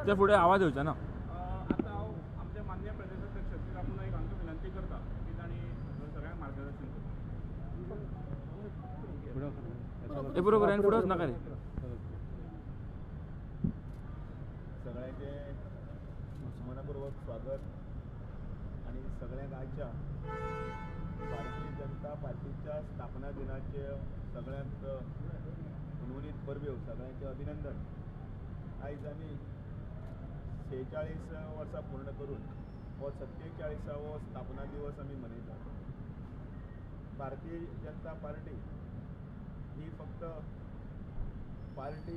ते पुढे आवाज येवचा ना. आता आमचे मान्य प्रदेशाध्यक्ष श्री रामू नाईक हांकां विनंती करता की तांणी सगळ्यांक मार्गदर्शन करता. हे बरोबर आहे, पुढेच नका रे. सगळ्यांचे मनपूर्वक स्वागत आणि सगळ्यांक आयच्या भारतीय जनता पार्टीच्या स्थापना दिनाचे सगळ्यांत उर्वरित परबेव सगळ्यांचे अभिनंदन. आयज आमी 46 वर्सां पूर्ण करून हो 47वो स्थापना दिवस आमी मनयतात. भारतीय जनता पार्टी ही फक्त पार्टी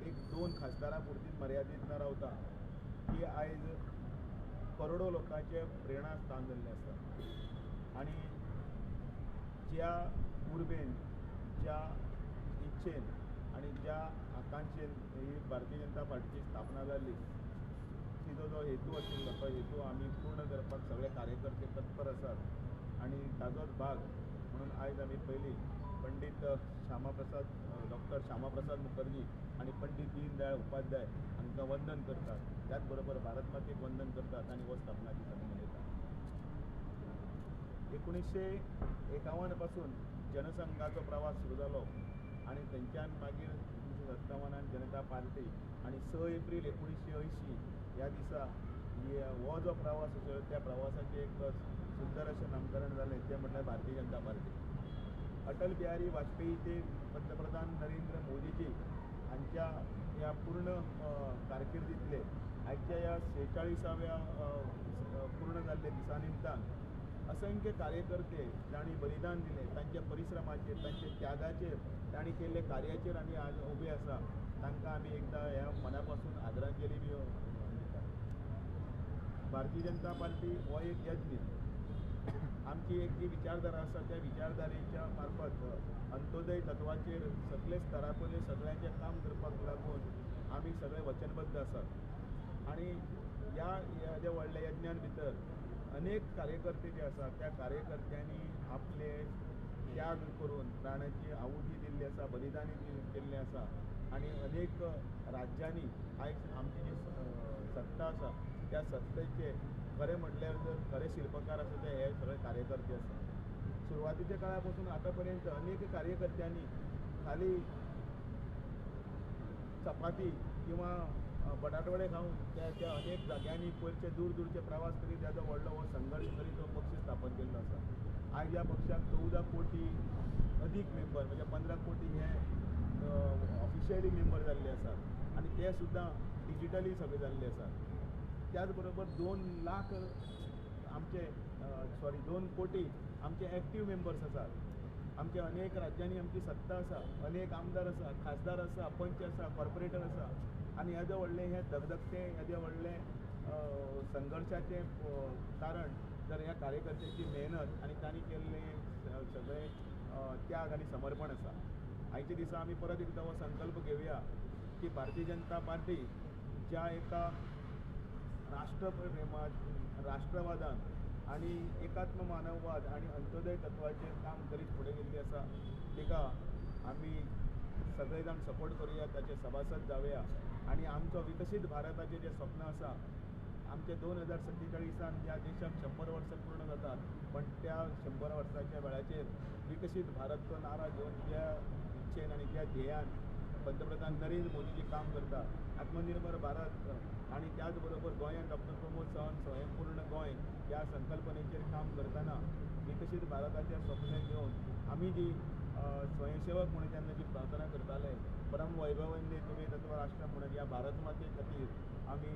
एक 2 खासदारां पुरतीच मर्यादीत न रावता, ही आयज करोडो लोकांचे प्रेरणास्थान जाल्लें आसा. आनी ज्या उर्बेन, ज्या इच्छेन आनी ज्या आकांक्षेन ही भारतीय जनता पार्टीची स्थापना जाल्ली, तिचो जो हेतू आशिल्लो तो हेतू आमी पूर्ण करपाक सगळे कार्यकर्ते तत्पर आसात. आनी ताजोच भाग म्हणून आयज आमी पयलीं पंडीत डॉक्टर श्यामाप्रसाद मुखर्जी आनी पंडीत दीनदयाळ उपाध्याय हांकां वंदन करतात. त्याच बरोबर भारत मातेक वंदन करतात आनी हो स्थापना दीस आमी मनयतात. 1951 पासून जनसंघाचो प्रवास सुरू जालो आनी थंयच्यान मागीर 1957 जनता पार्टी आनी 6 एप्रील 1980 ह्या दिसा हो जो प्रवास आशिल्लो त्या प्रवासाचें एक सुंदर अशें नामकरण जालें, तें म्हटल्यार भारतीय जनता पार्टी. अटल बिहारी वाजपेयीचे, पंतप्रधान नरेंद्र मोदीजी हांच्या ह्या पूर्ण कारकिर्दींतले आयच्या ह्या 46व्या पूर्ण जाल्ल्या दिसा निमतान असंख्य कार्यकर्ते तांणी बलिदान दिलें. तांच्या परिश्रमाचेर, तांच्या त्यागाचेर, तांणी केल्ले कार्याचेर आमी आज उबे आसा. तांकां आमी एकदां ह्या मना पासून आदरांजली बी दितात. भारतीय जनता पार्टी हो एक यज्ञ. आमची एक जी विचारधारा आसा त्या विचारधारेच्या मार्फत अंत्योदय तत्वाचेर सगळे स्तरापर्यंत सगळ्यांचें काम करपाक लागून आमी सगळे वचनबद्ध आसात. आनी ह्या ज्या व्हडल्या यज्ञान भितर अनेक कार्यकर्ते जे आसा त्या कार्यकर्त्यांनी आपले त्याग करून प्राणाची आहुती दिल्ली आसा, बलिदानी केल्लें आसा. आनी अनेक राज्यांनी आयज आमची जी सत्ता आसा त्या सत्तेचे खरें म्हटल्यार जर खरे शिल्पकार आसा ते हे सगळे कार्यकर्ते आसा. सुरवातीच्या काळा पासून आतां पर्यंत अनेक कार्यकर्त्यांनी खाली चपाती किंवा बटाटवडे खावन त्या अनेक जाग्यांनी पयरचे दूर दूरचे प्रवास करीत ताजो व्हडलो हो संघर्श करीत हो पक्ष स्थापन केल्लो आसा. आयज ह्या पक्षाक 14 कोटी अदीक मेंबर म्हणजे 15 कोटी हे ऑफिशियली मेंबर जाल्ले आसात आनी ते सुद्दां डिजिटली सगळे जाल्ले आसात. त्याच बरोबर 2 लाख आमचे 2 कोटी आमचे एक्टीव मेंबर्स आसात. आमचे अनेक राज्यांनी आमची सत्ता आसा, अनेक आमदार आसा, खासदार आसा, पंच आसा, कॉर्पोरेटर आसा. आनी हेजे व्हडलें हें धगधगतें, हेजे व्हडलें संघर्शाचें कारण जर ह्या कार्यकर्त्याची मेहनत आनी तांणी केल्लें सगळें त्याग आनी समर्पण आसा. आयच्या दिसा आमी परत एकदां हो संकल्प घेवया की भारतीय जनता पार्टी ज्या एका राष्ट्रप्रेमात, राष्ट्रवादान आनी एकात्म मानववाद आनी अंत्योदय तत्वाचेर काम करीत फुडें गेल्ली आसा, तिका आमी सगळे जाण सपोर्ट करुया, ताचे सभासद जावया. आनी आमचो विकसीत भारताचें जें स्वप्न आसा, आमचे 2047 ह्या देशाक 100 वर्सां पूर्ण जातात, पण त्या 100 वर्साच्या वेळाचेर विकसीत भारत तो नारा घेवन ज्या इच्छेन आनी ज्या ध्येयान पंतप्रधान नरेंद्र मोदीजी काम करतात, आत्मनिर्भर भारत आनी त्याच बरोबर गोंयांत डॉक्टर प्रमोद सावंत स्वयंपूर्ण गोंय ह्या संकल्पनेचेर काम करतना विकसीत भारताच्या स्वप्न घेवन आमी जी स्वयंसेवक म्हणून जेन्ना जी प्रार्थना करताले, परम वैभवंदे तुमी तत्व राष्ट्र म्हणून ह्या भारत माते खातीर आमी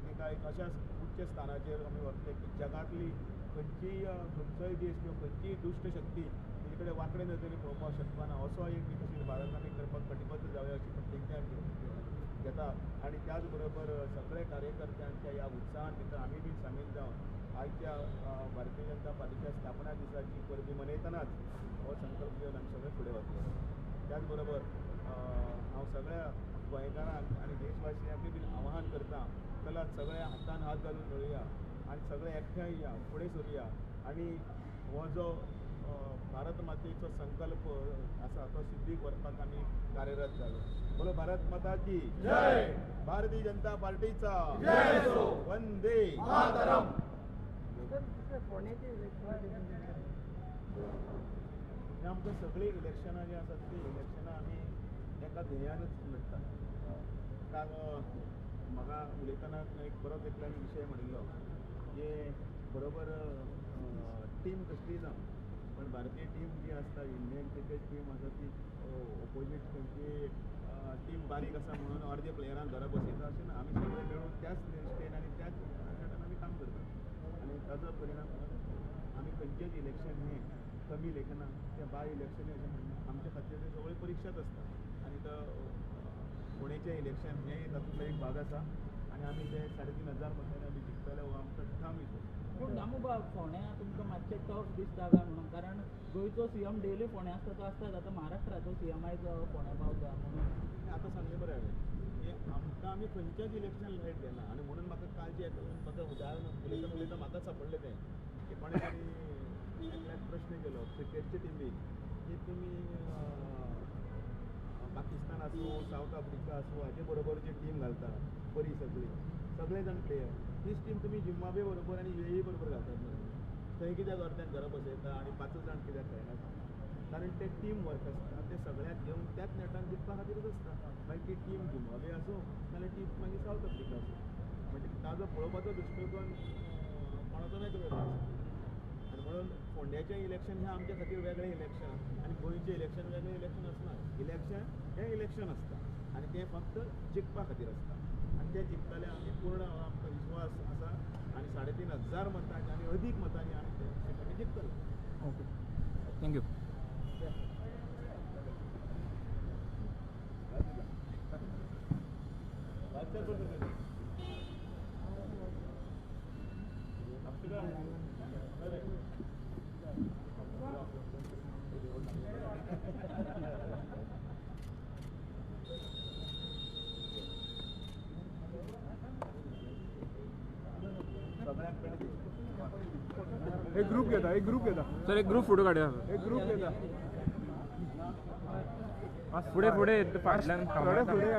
तिका एक अशा उच्च स्थानाचेर आमी व्हरतले की जगातली खंयचोय देश किंवा खंयचीय दुश्ट शक्ती तेजे कडेन वांकडे नदरेन पळोवपाक शकना. असो एक विकसीत भारत आमी करपाक कटिबद्ध जावया अशी प्रतिज्ञा घेता. आनी त्याच बरोबर सगळे कार्यकर्त्यांच्या ह्या उत्साहान भितर आमी बी सामील जावन आयच्या भारतीय जनता पार्टीच्या स्थापना दिसाची परबी मनयतनाच हो संकल्प घेवन आमी सगळे फुडें वतले. त्याच बरोबर हांव सगळ्या गोंयकारांक आनी देशवासियांक बी आवाहन करता, चलात सगळे हातान हात घालून मेळुया आनी सगळे एकठांय या, फुडें सरुया. आनी हो जो भारत मातेचो संकल्प आसा तो सिद्धीक व्हरपाक आमी कार्यरत जालो. बोलो भारत माता की जय. भारतीय जनता पार्टीचा जय असो. वंदे मातरम. हे आमकां सगळी इलेक्शनां जी आसात ती इलेक्शनां आमी एका ध्येयानूच लढटात. काल म्हाका उलयतना एक बरोच एकल्यान विशय म्हणिल्लो की बरोबर टीम कसली ना पण भारतीय टीम जी आसता इंडियन क्रिकेट टीम आसा ती ऑपोजीट खंयची टीम बारीक आसा म्हणून अर्दे प्लेयरांक घरा बसयता अशें ना. आमी सगळे मेळून त्याच निश्टेन आनी त्याच नेटान आमी काम करतात आनी ताजो परिणाम आमी खंयचेच इलेक्शन हें कमी लेखना त्या बाय इलेक्शन अशें म्हणना. आमच्या खातीर ते सगळे परीक्षाच आसता आनी तो पुणेचें इलेक्शन हें तातूंतलो एक भाग आसा आनी आमी ते 3,500 मतांनी आमी जिखतले हो आमचो ठाम विश्वास. पूण दामोबा फोंड्या तुमकां मातशें टफ दिसता काय म्हणून कारण गोंयचो सीएम डेली फोंड्या आसता तो आसताच आतां महाराष्ट्राचो सीएम आयज फोंड्या पावता म्हणून आतां सांगलें बरें हांवें की आमकां आमी खंयचेच इलेक्शन लायट घेना आनी म्हणून म्हाका कालचे म्हाका उदाहरण उलयता म्हाका सापडलें तें की कोणे तरी एकल्याक प्रश्न केलो क्रिकेटचे टिमीक की तुमी पाकिस्तान आसूं सावथ आफ्रिका आसूं हाचे बरोबर जी टीम घालता बरी सगळे जाण प्लेयर तीच टीम तुमी झिम्बाब्वे बरोबर आनी युएई बरोबर घालतात न्हू. थंय कित्याक अर्द्याक घरा बसयता आनी 5 जाण कित्याक खेळनात कारण ते टीम वर्क आसता ते सगळ्याक घेवन त्याच नेटान जिखपा खातीरच आसता. मागीर ती टीम झिम्बाब्वे आसूं नाल्यार टी मागीर सावथ आफ्रिका आसूं म्हणजे ताजो पळोवपाचो दृश्टीकोन कोणाचो वेगळो आसा. आनी म्हणून फोंड्याचें इलेक्शन हें आमच्या खातीर वेगळें इलेक्शन आनी गोंयचें इलेक्शन वेगळें इलेक्शन आसना. इलेक्शन हें इलेक्शन आसता आनी तें फक्त जिखपा खातीर आसता आनी तें जिखतले आमी पूर्ण आमकां विश्वास आसा आनी 3,500 मतांनी आनी अदीक मतांनी आमी ते जिखतले. Okay thank you. एक ग्रुप घेता सर एक ग्रुप फोटो काढूया. पुढे फाटल्यान फुडें